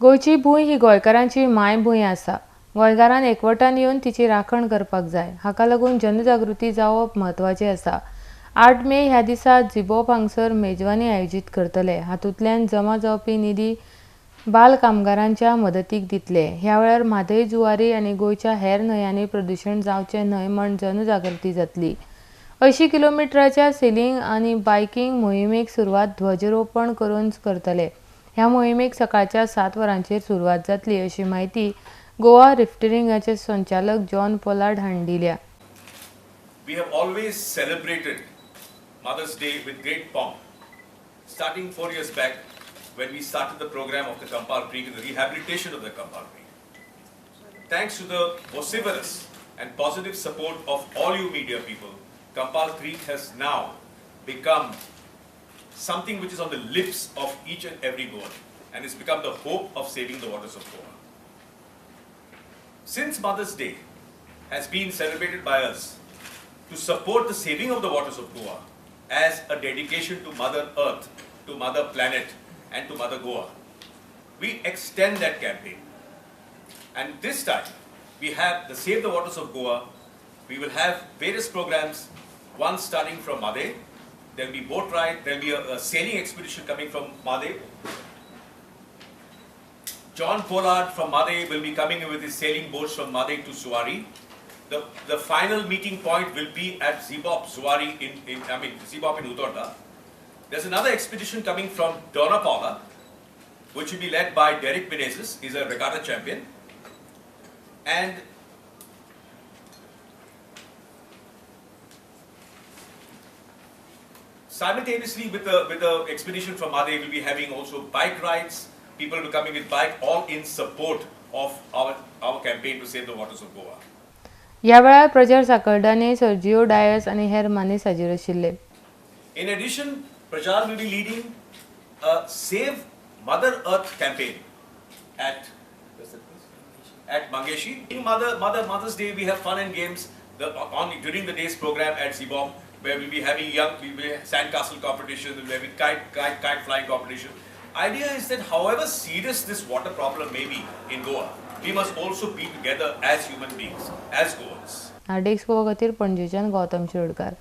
गोयची भूंय ही गोंयकारांची मायभूंय आसा. गोंयकारान एकवटान येवन तिची राखण करपाक जाय. हाका लागून जनजागृती जावप म्हत्वाचें आसा. 8 मे ह्या दिसा जिबॉप हांगसर मेजवानी आयोजीत करतले. हातूंतल्यान जमा जावपी निधी बाल कामगारांच्या मदतीक दितले. ह्या वेळार म्हादय जुवारी आनी गोंयच्या हेर न्हंयांनी प्रदूषण जावचें न्हय म्हण जनजागृती जातली. 80 किलोमिटराच्या सेलिंग आनी बायकिंग मोहिमेक सुरवात ध्वजरोपण करून करतले. ह्या मोहिमेक सकाळच्या 7 वरांचेर सुरवात जातली अशी माहिती गोवा रिफ्टिंगाचे संचालक जॉन पोलार्ड हांणी दिल्या. We have always celebrated Mother's Day with great pomp, starting 4 years back when we started the program of the Kampal Creek and the rehabilitation of the Kampal Creek. Thanks to the vociferous and positive support of all you media people, Kampal Creek has now become something which is on the lips of each and every Goan, and it's become the hope of saving the waters of Goa. Since Mother's Day has been celebrated by us to support the saving of the waters of Goa as a dedication to Mother Earth, to Mother Planet, and to Mother Goa, we extend that campaign. And this time, we have the Save the Waters of Goa. We will have various programs, one starting from Madhe. There will be boat ride, there will be a sailing expedition coming from Madhe. John Pollard from Madhe will be coming in with his sailing boats from Madhe to Zuari. The final meeting point will be at Zibop Zuari Zibop in Utorda. There's another expedition coming from Dona Paula, which will be led by Derek Menezes. He's a regatta champion. And simultaneously with the expedition from Madhe, we'll be having also bike rides. People will be coming with bike, all in support of our campaign to save the waters of Goa. ह्या वेळार प्रचार साकळटांनी Sergio DISE आनी हेर मानेस हाजीर आशिल्ले. In addition, Prajar will be leading a Save Mother Earth campaign at Mangeshi. Mother's Day, we have fun and games during the day's program at Zibom, where we'll be having sandcastle competition, where we kite flying competition. Idea is that however serious this water problem may be in Goa, we must also be together as human beings, as Goans. RDX Goa खातीर पणजेच्यान गौतम शिरोडकार.